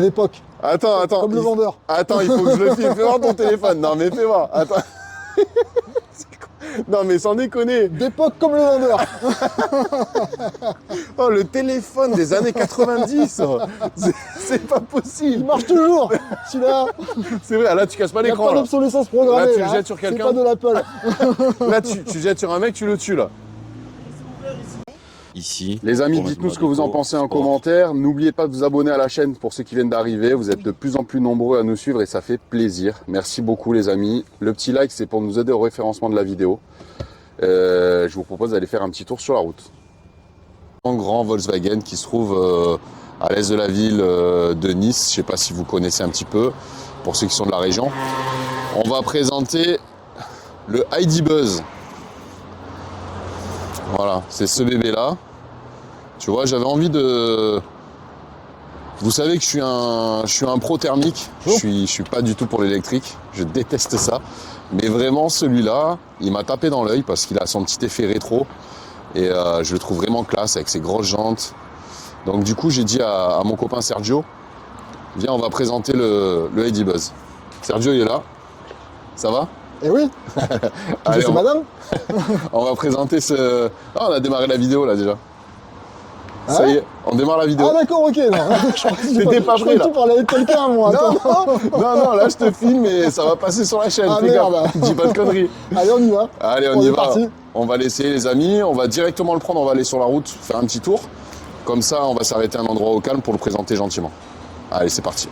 L'époque. Attends. Comme le vendeur. Attends, il faut que je le filme. Fais voir ton téléphone. Non, mais fais voir. Attends. Non, mais sans déconner. D'époque comme le vendeur. Oh, le téléphone des années 90. C'est pas Il possible. marche toujours. Celui-là. C'est vrai, là, tu casses pas Il n'y a l'écran. pas Là, d'obsolescence programmée. là, tu le hein. jettes sur C'est quelqu'un. pas de l'Apple. Là, tu jettes sur un mec, tu le tues, là. Ici. Les amis, dites-nous ce que vous en pensez en commentaire. N'oubliez pas de vous abonner à la chaîne pour ceux qui viennent d'arriver. Vous êtes de plus en plus nombreux à nous suivre et ça fait plaisir. Merci beaucoup les amis. Le petit like, c'est pour nous aider au référencement de la vidéo. Je vous propose d'aller faire un petit tour sur la route. Un grand Volkswagen qui se trouve à l'est de la ville de Nice. Je ne sais pas si vous connaissez un petit peu, pour ceux qui sont de la région. On va présenter le ID Buzz. Voilà, c'est ce bébé-là. Tu vois, j'avais envie de... Vous savez que je suis un pro thermique. Je suis pas du tout pour l'électrique. Je déteste ça. Mais vraiment, celui-là, il m'a tapé dans l'œil parce qu'il a son petit effet rétro. Et je le trouve vraiment classe avec ses grosses jantes. Donc du coup, j'ai dit à mon copain Sergio, viens, on va présenter le ID Buzz. Sergio, il est là. Ça va? Eh oui. Allez, C'est madame. on va présenter ce... Ah, on a démarré la vidéo là déjà. Ah Ça y ouais est, on démarre la vidéo. Ah d'accord, ok. T'étais pas prêt là. Tu parlais avec quelqu'un, moi. Non, là je te filme et ça va passer sur la chaîne. Ah, Fais merde. gaffe, dis pas de conneries. Allez, on y va. Allez, on y est va. parti. On va laisser les amis, on va directement le prendre, on va aller sur la route, faire un petit tour. Comme ça, on va s'arrêter à un endroit au calme pour le présenter gentiment. Allez, c'est parti.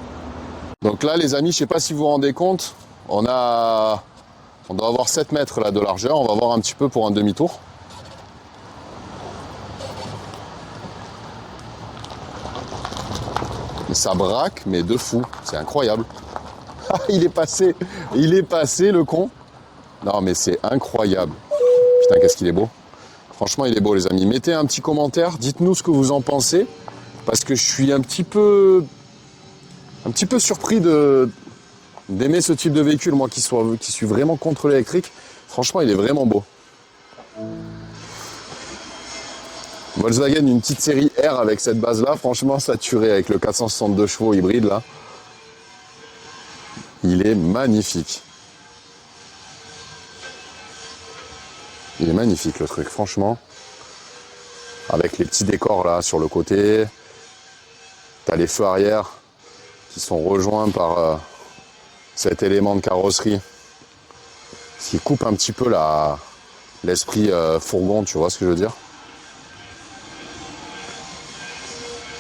Donc là, les amis, je sais pas si vous vous rendez compte, on doit avoir 7 mètres là de largeur. On va voir un petit peu pour un demi-tour. Ça braque, mais de fou. C'est incroyable. Il est passé le con. Non, mais c'est incroyable. Putain, qu'est-ce qu'il est beau. Franchement, il est beau, les amis. Mettez un petit commentaire. Dites-nous ce que vous en pensez. Parce que je suis un petit peu surpris d'aimer ce type de véhicule, moi qui suis vraiment contre l'électrique. Franchement, il est vraiment beau. Volkswagen, une petite série R avec cette base-là, franchement saturé avec le 462 chevaux hybride là. Il est magnifique. Il est magnifique le truc, franchement. Avec les petits décors là sur le côté. T'as les feux arrière qui sont rejoints par cet élément de carrosserie. Ce qui coupe un petit peu l'esprit fourgon, tu vois ce que je veux dire.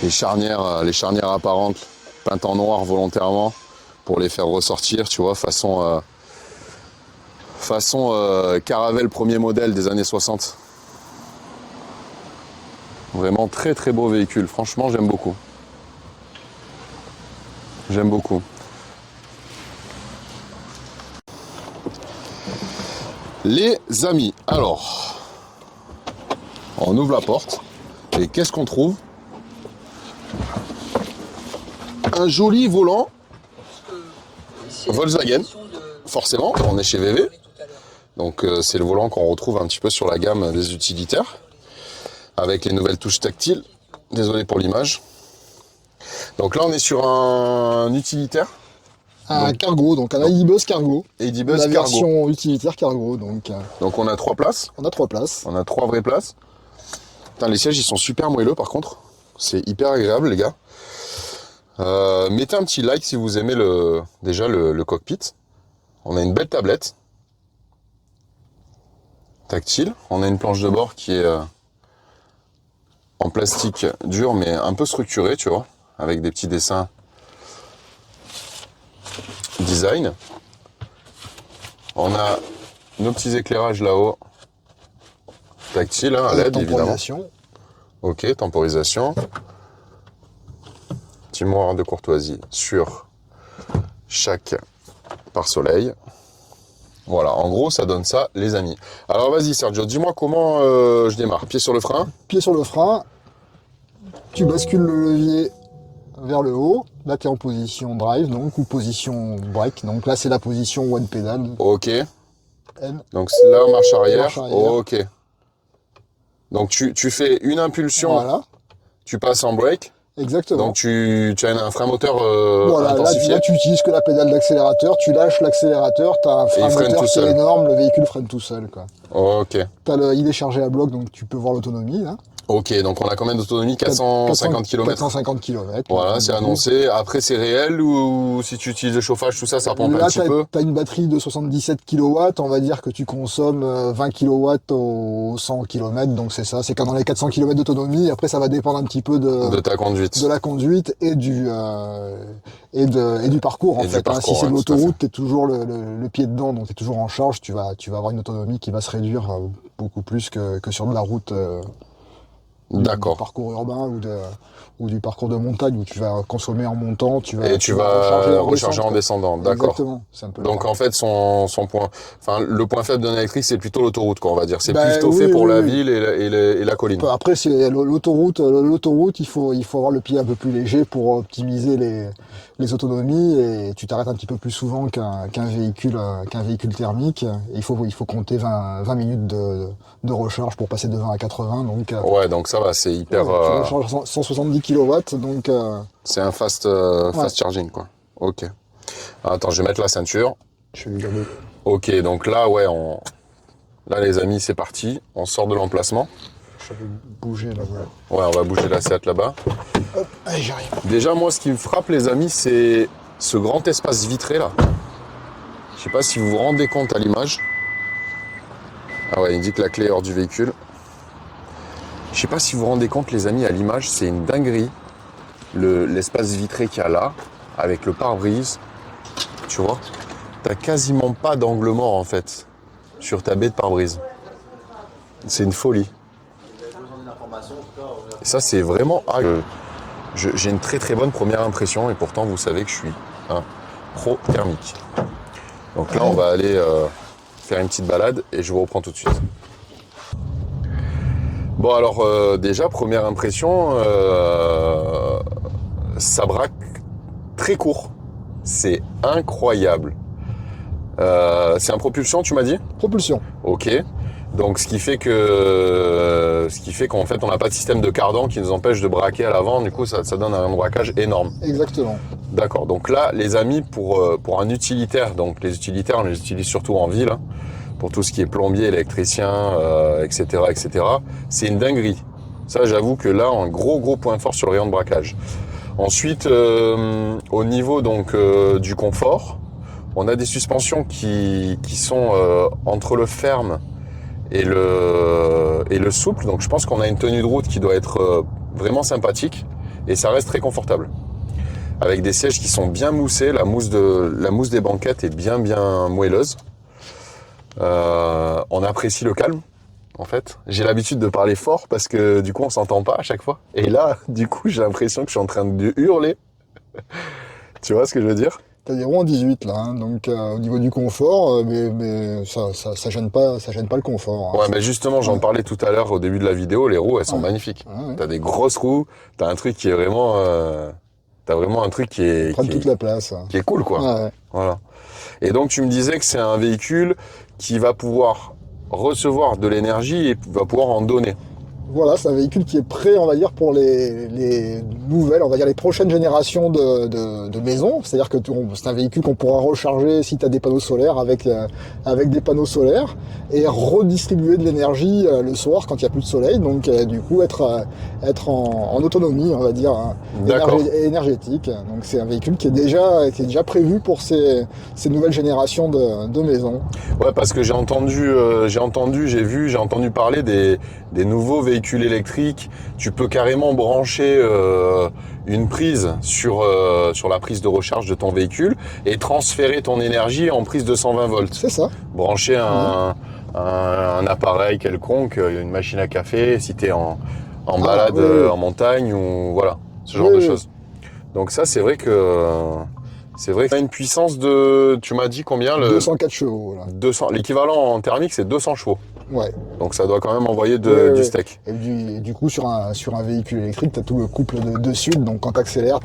Les charnières apparentes peintes en noir volontairement pour les faire ressortir, tu vois, façon Caravelle premier modèle des années 60. Vraiment très très beau véhicule, franchement j'aime beaucoup. J'aime beaucoup. Les amis, alors, on ouvre la porte et qu'est-ce qu'on trouve? Un joli volant Volkswagen, forcément, on est chez VW. Donc c'est le volant qu'on retrouve un petit peu sur la gamme des utilitaires, avec les nouvelles touches tactiles. Désolé pour l'image. Donc là on est sur un utilitaire. Un cargo, donc un ID Buzz cargo. ID Buzz la cargo. version utilitaire cargo. Donc on a 3 places. on a 3 places. On a 3 vraies places. Putain, les sièges ils sont super moelleux par contre. C'est hyper agréable les gars. Mettez un petit like si vous aimez déjà le cockpit. On a une belle tablette tactile. On a une planche de bord qui est en plastique dur mais un peu structuré, tu vois, avec des petits dessins design. On a nos petits éclairages là-haut, tactile, hein, à LED évidemment. Ok, temporisation. Petit miroir de courtoisie sur chaque pare-soleil. Voilà, en gros, ça donne ça, les amis. Alors, vas-y, Sergio, dis-moi comment je démarre. Pied sur le frein. Pied sur le frein. Tu bascules le levier vers le haut. Là, tu es en position drive, donc, ou position break. Donc là, c'est la position one pedal. Ok. N. Donc là, marche arrière. Marche arrière. Ok. Donc, tu fais une impulsion. Voilà. Tu passes en break. Exactement. Donc tu as un frein moteur Voilà, intensifié. là, tu utilises que la pédale d'accélérateur, tu lâches l'accélérateur, tu as un Et frein il freine moteur tout qui est seul. énorme, le véhicule freine tout seul, quoi. Ok. Il est chargé à bloc, donc tu peux voir l'autonomie, là. Ok, donc on a combien d'autonomie? 450 km. 450 km. Voilà, c'est annoncé. Après, c'est réel ou si tu utilises le chauffage, tout ça, ça pompe un Là, petit tu peu? as une batterie de 77 kW, on va dire que tu consommes 20 kW au 100 km, donc c'est ça, c'est quand dans les 400 km d'autonomie. Après, ça va dépendre un petit peu De ta conduite. de la conduite et du parcours, en Et du fait. parcours, Si c'est de ouais, tout à l'autoroute, tu es toujours le pied dedans, donc tu es toujours en charge, tu vas avoir une autonomie qui va se réduire beaucoup plus que sur de la route. Du D'accord. parcours urbain ou du parcours de montagne où tu vas consommer en montant, tu vas recharger en descente, descendant, quoi. d'accord. Exactement, c'est un peu Donc en fait, son point, enfin le point faible d'un électrique, c'est plutôt l'autoroute, quoi, on va dire. C'est Ben, plutôt fait oui, pour oui, la oui. ville et la colline. Après, c'est l'autoroute, il faut avoir le pied un peu plus léger pour optimiser les autonomies et tu t'arrêtes un petit peu plus souvent qu'un véhicule thermique. Et il faut compter 20 minutes de recharge pour passer de 20 à 80. Donc, Ouais, donc ça va, c'est hyper. tu recharges 170 kW, donc C'est un fast charging, quoi. Ok. Attends, je vais mettre la ceinture. je vais lui donner. Ok, donc là, ouais, là les amis, c'est parti. On sort de l'emplacement. Je vais bouger là, voilà. Ouais, on va bouger la Seat là-bas. Hop, allez, j'arrive. Déjà, moi, ce qui me frappe, les amis, c'est ce grand espace vitré là. Je sais pas si vous vous rendez compte à l'image. Ah ouais, il dit que la clé est hors du véhicule. Je sais pas si vous vous rendez compte, les amis, à l'image, c'est une dinguerie. L'espace vitré qu'il y a là, avec le pare-brise, tu vois, t'as quasiment pas d'angle mort en fait sur ta baie de pare-brise. C'est une folie. Et ça, c'est vraiment. J'ai une très très bonne première impression et pourtant, vous savez que je suis un pro thermique. Donc là, on va aller faire une petite balade et je vous reprends tout de suite. Bon, alors déjà, première impression, ça braque très court. C'est incroyable. C'est un propulsion, tu m'as dit? Propulsion. Ok. Donc ce qui fait qu'en fait on n'a pas de système de cardan qui nous empêche de braquer à l'avant. Du coup, ça donne un braquage énorme. Exactement. D'accord. Donc là, les amis, pour un utilitaire, donc les utilitaires, on les utilise surtout en ville, hein, pour tout ce qui est plombier, électricien, etc., etc. C'est une dinguerie. Ça, j'avoue que là, un gros point fort sur le rayon de braquage. Ensuite, au niveau donc du confort, on a des suspensions qui sont entre le ferme et le souple. Donc je pense qu'on a une tenue de route qui doit être vraiment sympathique et ça reste très confortable. Avec des sièges qui sont bien moussés, la mousse des banquettes est bien moelleuse. On apprécie le calme. En fait, j'ai l'habitude de parler fort parce que du coup on s'entend pas à chaque fois. Et là, du coup, j'ai l'impression que je suis en train de hurler. Tu vois ce que je veux dire? T'as des roues en 18 là, hein, donc au niveau du confort, mais ça gêne pas le confort. Hein. Ouais, mais justement, j'en parlais tout à l'heure au début de la vidéo, les roues, elles sont magnifiques. Ouais. T'as des grosses roues, t'as un truc qui est vraiment... t'as vraiment un truc Ils prennent toute la place. qui est cool, quoi. Ouais. Voilà. Et donc, tu me disais que c'est un véhicule qui va pouvoir recevoir de l'énergie et va pouvoir en donner. Voilà, c'est un véhicule qui est prêt, on va dire, pour les nouvelles, on va dire les prochaines générations de maisons. C'est-à-dire que c'est un véhicule qu'on pourra recharger si tu as des panneaux solaires avec des panneaux solaires et redistribuer de l'énergie le soir quand il n'y a plus de soleil. Donc du coup être en autonomie, on va dire, énergétique. Donc c'est un véhicule qui est déjà prévu pour ces nouvelles générations de maisons. Ouais, parce que j'ai entendu parler des nouveaux véhicules électriques. Tu peux carrément brancher une prise sur la prise de recharge de ton véhicule et transférer ton énergie en prise de 120 volts. C'est ça. Brancher un appareil quelconque, une machine à café, si tu es en balade en montagne ou voilà, ce genre de choses. Donc ça, c'est vrai que a une puissance de, tu m'as dit combien 204 chevaux. Là. 200, l'équivalent en thermique, c'est 200 chevaux. Ouais. Donc ça doit quand même envoyer du steak. Et du coup, sur un véhicule électrique, tu as tout le couple de sud, donc quand tu accélères,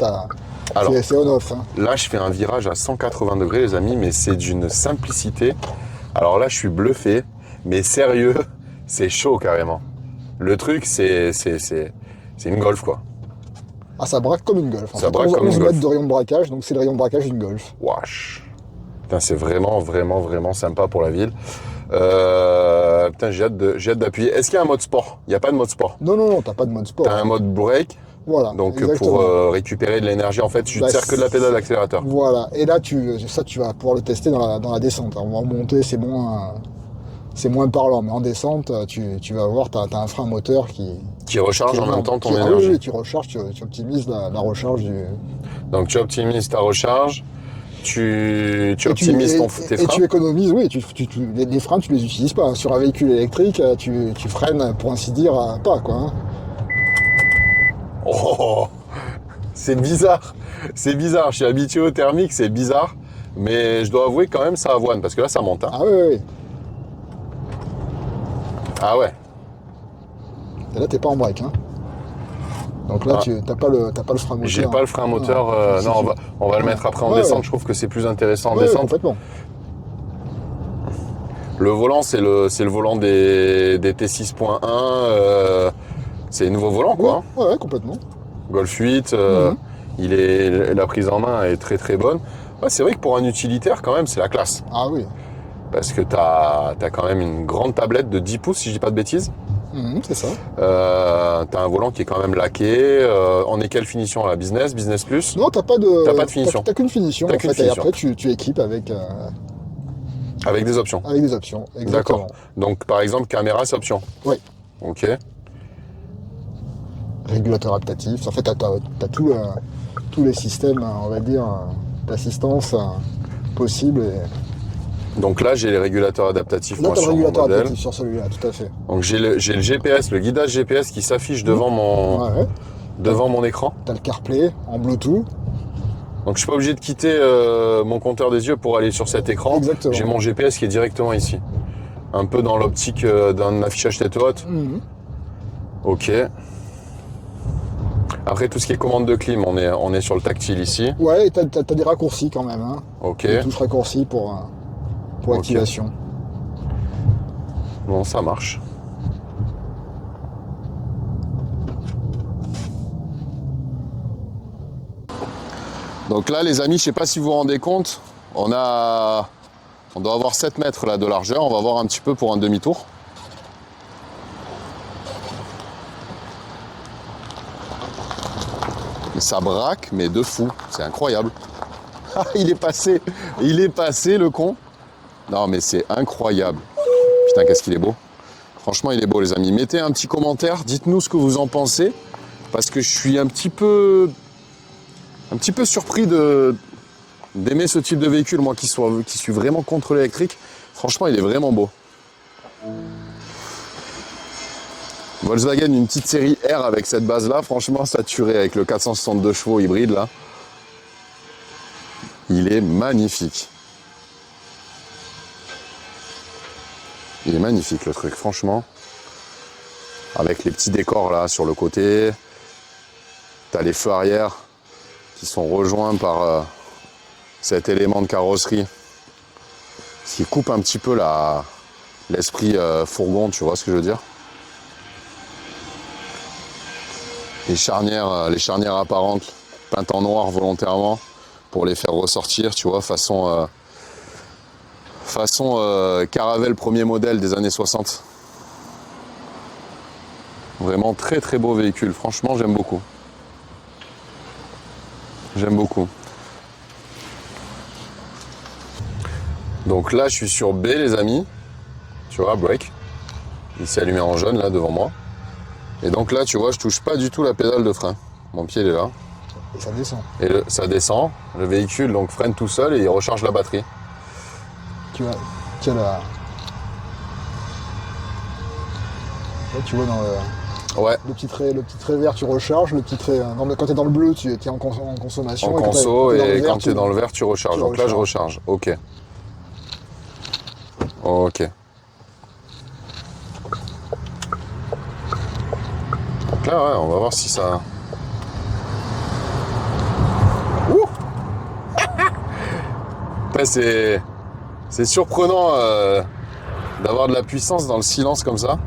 c'est on-off. Hein. Là, je fais un virage à 180 degrés, les amis, mais c'est d'une simplicité. Alors là, je suis bluffé, mais sérieux, c'est chaud carrément. Le truc, c'est une Golf, quoi. Ah, ça braque comme une Golf. Ça braque comme 11 une mètres Golf. de rayon de braquage, donc c'est le rayon de braquage d'une Golf. Wesh. Putain, c'est vraiment, vraiment, vraiment sympa pour la ville. Putain, j'ai hâte d'appuyer. Est-ce qu'il y a un mode sport? Il n'y a pas de mode sport. Non, non, non, t'as pas de mode sport. T'as un mode break. Voilà. Donc exactement. pour récupérer de l'énergie, en fait, tu ne Bah, sers que de la pédale d'accélérateur. Voilà. Et là, tu vas pouvoir le tester dans la descente. En montée, c'est moins parlant, mais en descente, tu vas voir, t'as un frein moteur Qui recharge en même temps ton ah énergie. oui, tu recharges, tu optimises la recharge du. Donc tu optimises ta recharge, tu optimises tes Et freins. tu économises, oui, les freins, tu les utilises pas. Sur un véhicule électrique, tu freines, pour ainsi dire, pas, quoi. Hein. Oh, c'est bizarre. C'est bizarre. Je suis habitué au thermique, c'est bizarre. Mais je dois avouer quand même, ça avoine, parce que là, ça monte. Hein. Ah oui, oui, oui. Ah ouais. Et là, t'es pas en break, hein. Donc là, t'as pas le frein moteur. J'ai pas le frein moteur. Si, non, si. on va le mettre après en Ouais, descente. ouais. Je trouve que c'est plus intéressant en Ouais, descente. complètement. Le volant, c'est le volant des T6.1. C'est les nouveaux volants, quoi. Ouais, ouais, complètement. Golf 8, la prise en main est très très bonne. Ouais, c'est vrai que pour un utilitaire, quand même, c'est la classe. Ah oui. Parce que t'as quand même une grande tablette de 10 pouces, si je dis pas de bêtises. C'est ça. T'as un volant qui est quand même laqué. On est quelle finition là? Business, Business Plus? Non, t'as pas de finition. T'as qu'une finition, T'as en qu'une fait, et finition. après, tu équipes avec Avec des options. des options. Exactement. D'accord. Donc par exemple, caméra, c'est option. Oui. Ok. Régulateur adaptatif. En fait, t'as tous les systèmes, on va dire, d'assistance possibles. Et... Donc là, j'ai les régulateurs adaptatifs Là, moi, t'as le sur mon régulateur modèle. adaptatif sur celui-là, tout à fait. Donc j'ai le GPS, le guidage GPS qui s'affiche devant Ouais. devant mon écran. T'as le CarPlay en Bluetooth. Donc je suis pas obligé de quitter mon compteur des yeux pour aller sur cet écran. Exactement. J'ai mon GPS qui est directement ici. Un peu dans l'optique d'un affichage tête haute. Ok. Après tout ce qui est commande de clim, on est sur le tactile ici. Ouais, et t'as des raccourcis quand même. Hein. Ok. Des touches raccourcis pour Ok. activation. Bon, ça marche. Donc là, les amis, je sais pas si vous vous rendez compte, on doit avoir 7 mètres là de largeur. On va voir un petit peu pour un demi-tour. Mais ça braque, mais de fou. C'est incroyable. Ah, il est passé le con. Non, mais c'est incroyable. Putain, qu'est-ce qu'il est beau. Franchement, il est beau, les amis. Mettez un petit commentaire, dites-nous ce que vous en pensez, parce que je suis un petit peu surpris d'aimer ce type de véhicule, moi qui suis vraiment contre l'électrique. Franchement, il est vraiment beau. Volkswagen, une petite série R avec cette base-là, franchement, saturé avec le 462 chevaux hybride, là. Il est magnifique. Il est magnifique, le truc, franchement. Avec les petits décors, là, sur le côté. T'as les feux arrière qui sont rejoints par cet élément de carrosserie. Ce qui coupe un petit peu l'esprit fourgon, tu vois ce que je veux dire? Les charnières apparentes peintes en noir volontairement pour les faire ressortir, tu vois, façon Caravelle premier modèle des années 60. Vraiment très très beau véhicule, franchement j'aime beaucoup. J'aime beaucoup. Donc là je suis sur B les amis, tu vois, break. Il s'est allumé en jaune là devant moi. Et donc là tu vois je touche pas du tout la pédale de frein. Mon pied il est là. Et ça descend. Et ça descend, le véhicule donc freine tout seul et il recharge la batterie. Tu as la... Là, tu vois dans Ouais, le petit trait vert, tu recharges, le petit trait... quand tu es dans le bleu, tu es en consommation. en et quand conso t'es dans le et vert, quand tu es dans le vert tu recharges. Donc là je recharge, ok. Ok. Donc là ouais, on va voir si ça... Ouh. Ouais, c'est surprenant d'avoir de la puissance dans le silence comme ça.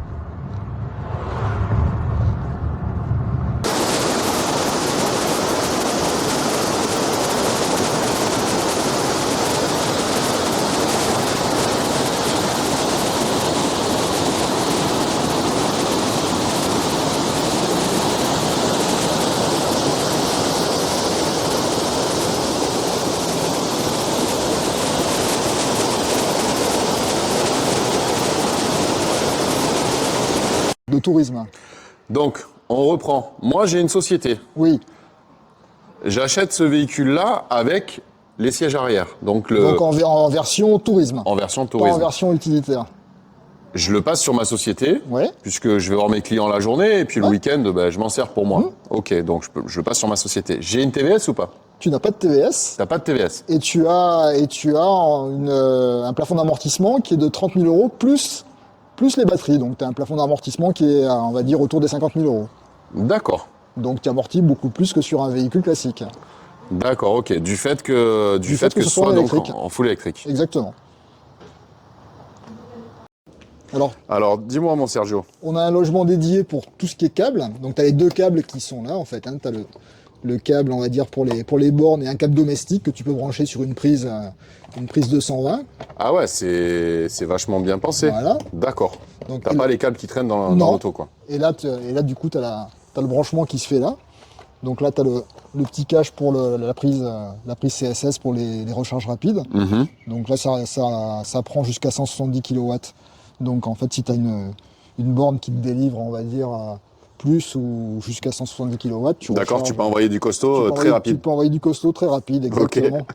de tourisme. Donc, on reprend. Moi, j'ai une société. Oui. J'achète ce véhicule-là avec les sièges arrière. Donc, Donc en version tourisme, en version pas en tourisme. version utilitaire. Je le passe sur ma société, Ouais. puisque je vais voir mes clients la journée, et puis le Ouais. week-end, ben, je m'en sers pour moi. Ok, donc je le passe sur ma société. J'ai une TVS ou pas? Tu n'as pas de TVS T'as pas de TVS? et tu as un plafond d'amortissement qui est de 30 000 euros plus les batteries. Donc tu as un plafond d'amortissement qui est, on va dire, autour des 50 000 euros. D'accord. Donc tu amortis beaucoup plus que sur un véhicule classique. D'accord, ok. Du fait que ce soit donc électrique. en full électrique. Exactement. Alors, dis-moi, mon Sergio. On a un logement dédié pour tout ce qui est câble. Donc tu as les deux câbles qui sont là en fait. Hein. Tu as le câble, on va dire, pour les bornes et un câble domestique que tu peux brancher sur une prise 220. Ah ouais, c'est vachement bien pensé. Voilà. D'accord. Donc, T'as pas les câbles qui traînent dans Non. l'auto, quoi. Et là, du coup, tu as le branchement qui se fait là. Donc là, tu as le petit cache pour la prise CSS pour les recharges rapides. Mhm. Donc là, ça prend jusqu'à 170 kW. Donc en fait, si tu as une borne qui te délivre, on va dire, plus ou jusqu'à 170 kW, D'accord, tu peux envoyer du costaud tu peux très envoyer- rapide. Tu peux envoyer du costaud très rapide, exactement.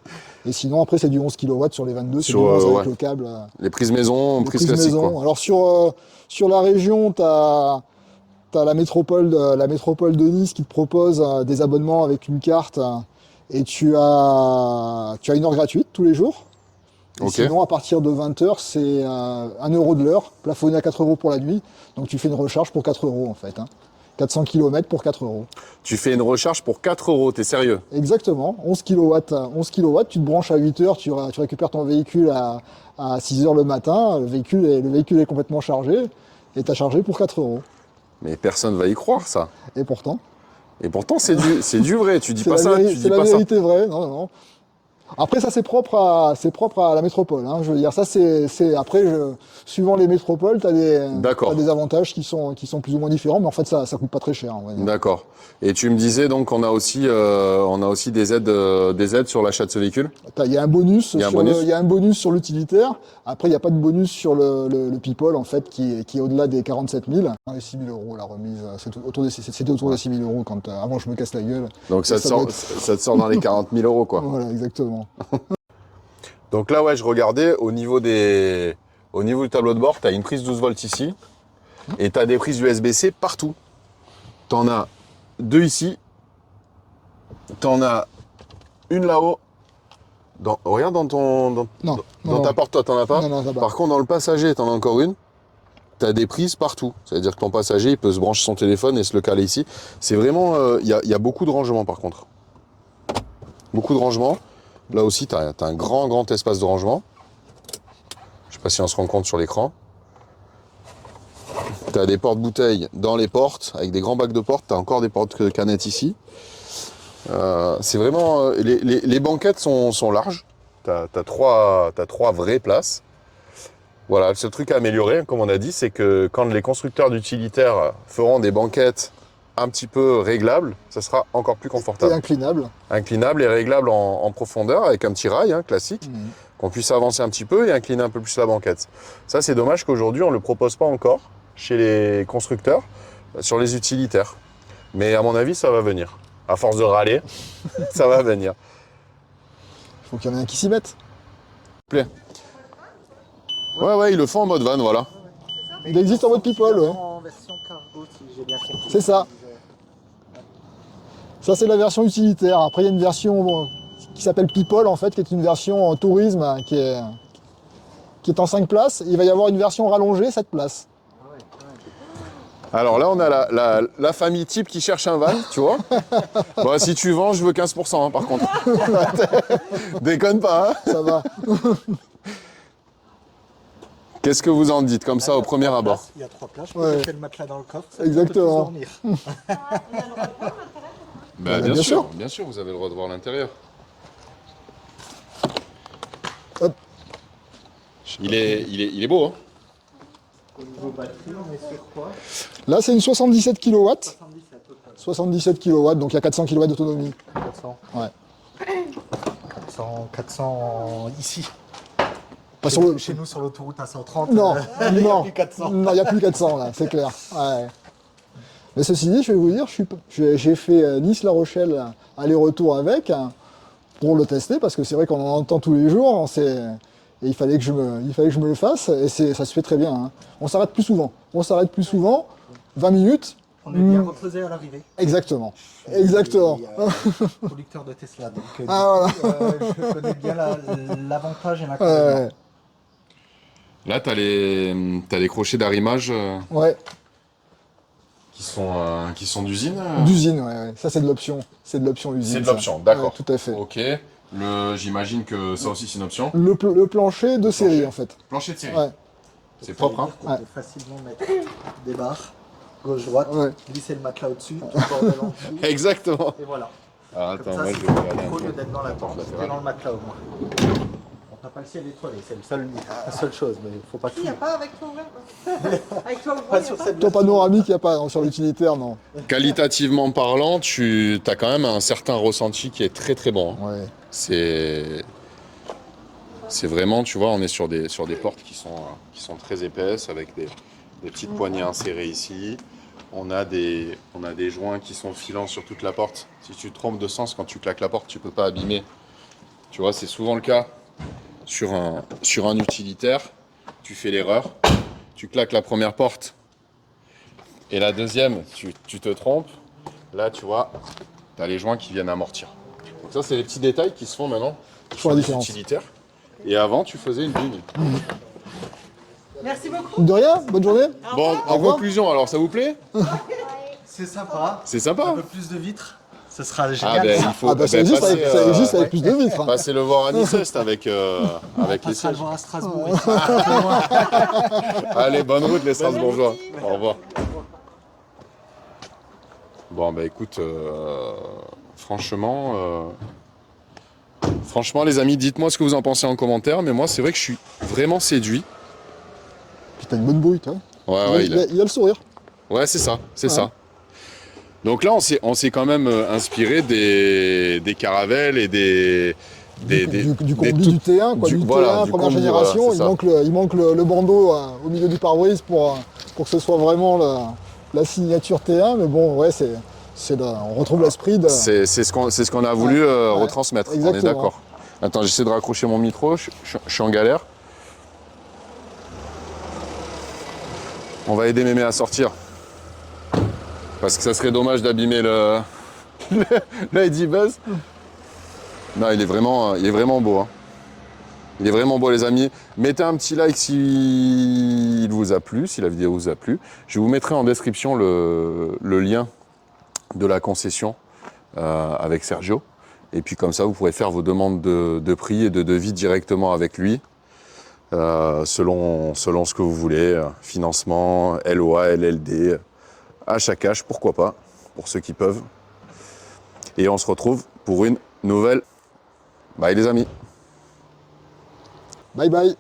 Et sinon, après, c'est du 11 kW sur les 22, c'est Sur, du 11 avec ouais. le câble. Les prises maison, Les prises prises classiques, maison. quoi. Alors sur la région, tu as la métropole de Nice qui te propose des abonnements avec une carte et tu as une heure gratuite tous les jours. Et Ok. sinon, à partir de 20h, c'est 1 euro de l'heure, plafonné à 4 euros pour la nuit. Donc tu fais une recharge pour 4 euros en fait. 400 km pour 4 euros. Tu fais une recharge pour 4 euros, t'es sérieux? Exactement, 11 kW, tu te branches à 8h, tu récupères ton véhicule à 6h le matin, le véhicule est complètement chargé et tu as chargé pour 4 euros. Mais personne va y croire, ça. Et pourtant, Et pourtant, c'est du vrai. Tu dis c'est pas la, ça, véri- tu c'est dis la pas ça. vérité vraie. Non, non. Après, ça, c'est propre à la métropole. Je veux dire, ça, après, suivant les métropoles, tu as des avantages qui sont plus ou moins différents, mais en fait, ça coûte pas très cher. On va dire. D'accord. Et tu me disais donc qu'on a aussi des aides sur l'achat de ce véhicule? Il y a un bonus, Il y a un bonus. il y a un bonus sur l'utilitaire. Après, il n'y a pas de bonus sur le People, en fait, qui est au-delà des 47 000. Les 6 000 euros, la remise, c'était autour des 6 000 euros avant je me casse la gueule. Donc ça te sort dans les 40 000 euros, quoi. Voilà, exactement. Donc là, ouais, je regardais au niveau du tableau de bord, tu as une prise 12 volts ici et tu as des prises USB-C partout. Tu en as 2 ici, tu en as une là-haut. Regarde dans ta porte, toi, tu n'en as pas. Non, ça va. Par contre, dans le passager, tu en as encore une. Tu as des prises partout. C'est-à-dire que ton passager, il peut se brancher son téléphone et se le caler ici. C'est vraiment... Il y a beaucoup de rangement, par contre. Beaucoup de rangement. Là aussi, tu as un grand espace de rangement. Je sais pas si on se rend compte sur l'écran. Tu as des portes-bouteilles dans les portes, avec des grands bacs de portes. Tu as encore des portes-canettes ici. C'est vraiment... les banquettes sont larges. Tu as 3 vraies places. Voilà, le seul truc à améliorer, comme on a dit, c'est que quand les constructeurs d'utilitaires feront des banquettes un petit peu réglables, ça sera encore plus confortable. Et inclinable. Inclinable et réglable en profondeur avec un petit rail classique, qu'on puisse avancer un petit peu et incliner un peu plus la banquette. Ça, c'est dommage qu'aujourd'hui, on ne le propose pas encore chez les constructeurs sur les utilitaires. Mais à mon avis, ça va venir. À force de râler, ça va venir. Il faut qu'il y en ait un qui s'y mette. Ouais, ils le font en mode van, voilà. Il existe en mode People, ouais. En version cargo, si j'ai bien compris. C'est ça. Ça, c'est la version utilitaire. Après, il y a une version qui s'appelle People, en fait, qui est une version en tourisme qui est en 5 places. Il va y avoir une version rallongée, 7 places. Alors là, on a la famille type qui cherche un van, tu vois. Bon, si tu vends, je veux 15%, par contre. Déconne pas, hein. Ça va. Qu'est-ce que vous en dites, comme ça, au premier abord? Il y a 3 places, je Ouais. peux mettre le matelas dans le coffre. ça Exactement. peut tous dormir. Bien sûr, vous avez le droit de voir l'intérieur. Hop. Il est beau, hein. Au niveau batterie, on est sur quoi? Là, c'est une 77 kW. 77 total. 77 kW, donc il y a 400 kW d'autonomie. 400. Ouais. 400 ici. Pas sur le... Chez nous, sur l'autoroute A130, Non, il n'y a non, plus 400. non, il n'y a plus 400 là, c'est clair. Ouais. Mais ceci dit, je vais vous dire, j'ai fait Nice-La Rochelle aller-retour avec pour le tester parce que c'est vrai qu'on en entend tous les jours. Et il fallait que je me le fasse et ça se fait très bien. Hein. On s'arrête plus souvent. 20 minutes. On est bien reposé à l'arrivée. Exactement. Exactement. Producteur de Tesla, donc Ah, je connais bien l'avantage et l'inconvénient. Ouais. Là, t'as les crochets d'arrimage Ouais. qui sont d'usine. D'usine, ouais. Ça c'est de l'option. C'est de l'option usine. C'est de ça. l'option, d'accord. Ouais, tout à fait. Ok. J'imagine que ça aussi c'est une option. Le plancher de série en fait. Plancher de série. Ouais. C'est propre, hein. On peut facilement mettre des barres, gauche-droite, Ouais. glisser le matelas au-dessus, tout le bordel en dessous, Exactement. et voilà. Ah, Comme attends, ça, moi c'est je vais regarder un au peu. lieu d'être dans la tente, t'es dans le matelas au moins. On n'a pas le ciel étoilé, c'est la seule chose, mais il faut pas tout. Il n'y a pas avec toi ouvert. Avec toi ouvert. Pas il y a sur pas. cette Toi panoramique, il n'y a pas sur l'utilitaire, non. Qualitativement parlant, tu as quand même un certain ressenti qui est très très bon, hein. Ouais. C'est vraiment, tu vois, on est sur des portes qui sont très épaisses avec des petites poignées insérées ici. On a des joints qui sont filants sur toute la porte. Si tu te trompes de sens quand tu claques la porte, tu peux pas abîmer. Tu vois, c'est souvent le cas sur un utilitaire. Tu fais l'erreur, tu claques la première porte et la deuxième, tu te trompes. Là, tu vois, tu as les joints qui viennent amortir. Donc ça, c'est les petits détails qui se font maintenant Sur la les différence. utilitaires. Et avant, tu faisais une ligne. Merci beaucoup. De rien, bonne journée. Bon, en revoir. conclusion, alors ça vous plaît? C'est sympa, C'est un sympa. peu plus de vitres, ce sera Ah génial. ben, ça. il faut Ah bah ça existe, passer, ça existe avec plus de vitres. Hein. passer le voir à Nice avec On les passera le sièges. voir à Strasbourg. Allez, bonne route les Strasbourgeois. Au revoir. Bon, bah écoute, franchement, les amis, dites-moi ce que vous en pensez en commentaire. Mais moi, c'est vrai que je suis vraiment séduit. Puis t'as une bonne bouille, toi. Ouais, Il a le sourire. ouais, c'est ça, c'est Ouais. ça. Donc là, on s'est quand même inspiré des Caravelles et des Du combi des du T1, quoi, du T1, voilà, du première combi, génération. voilà, c'est ça. Il manque le bandeau au milieu du pare-brise pour que ce soit vraiment la signature T1. Mais bon, ouais, on retrouve l'esprit de. C'est ce qu'on a voulu retransmettre, on est exactement. d'accord. Attends, j'essaie de raccrocher mon micro, je suis en galère. On va aider Mémé à sortir. Parce que ça serait dommage d'abîmer le Eddie Buzz. Non, il est vraiment beau, hein. Il est vraiment beau, les amis. Mettez un petit like s'il vous a plu, si la vidéo vous a plu. Je vous mettrai en description le lien de la concession avec Sergio. Et puis comme ça, vous pourrez faire vos demandes de prix et de devis directement avec lui, selon ce que vous voulez. Financement, LOA, LLD, achat cash, pourquoi pas, pour ceux qui peuvent. Et on se retrouve pour une nouvelle. Bye les amis. Bye bye.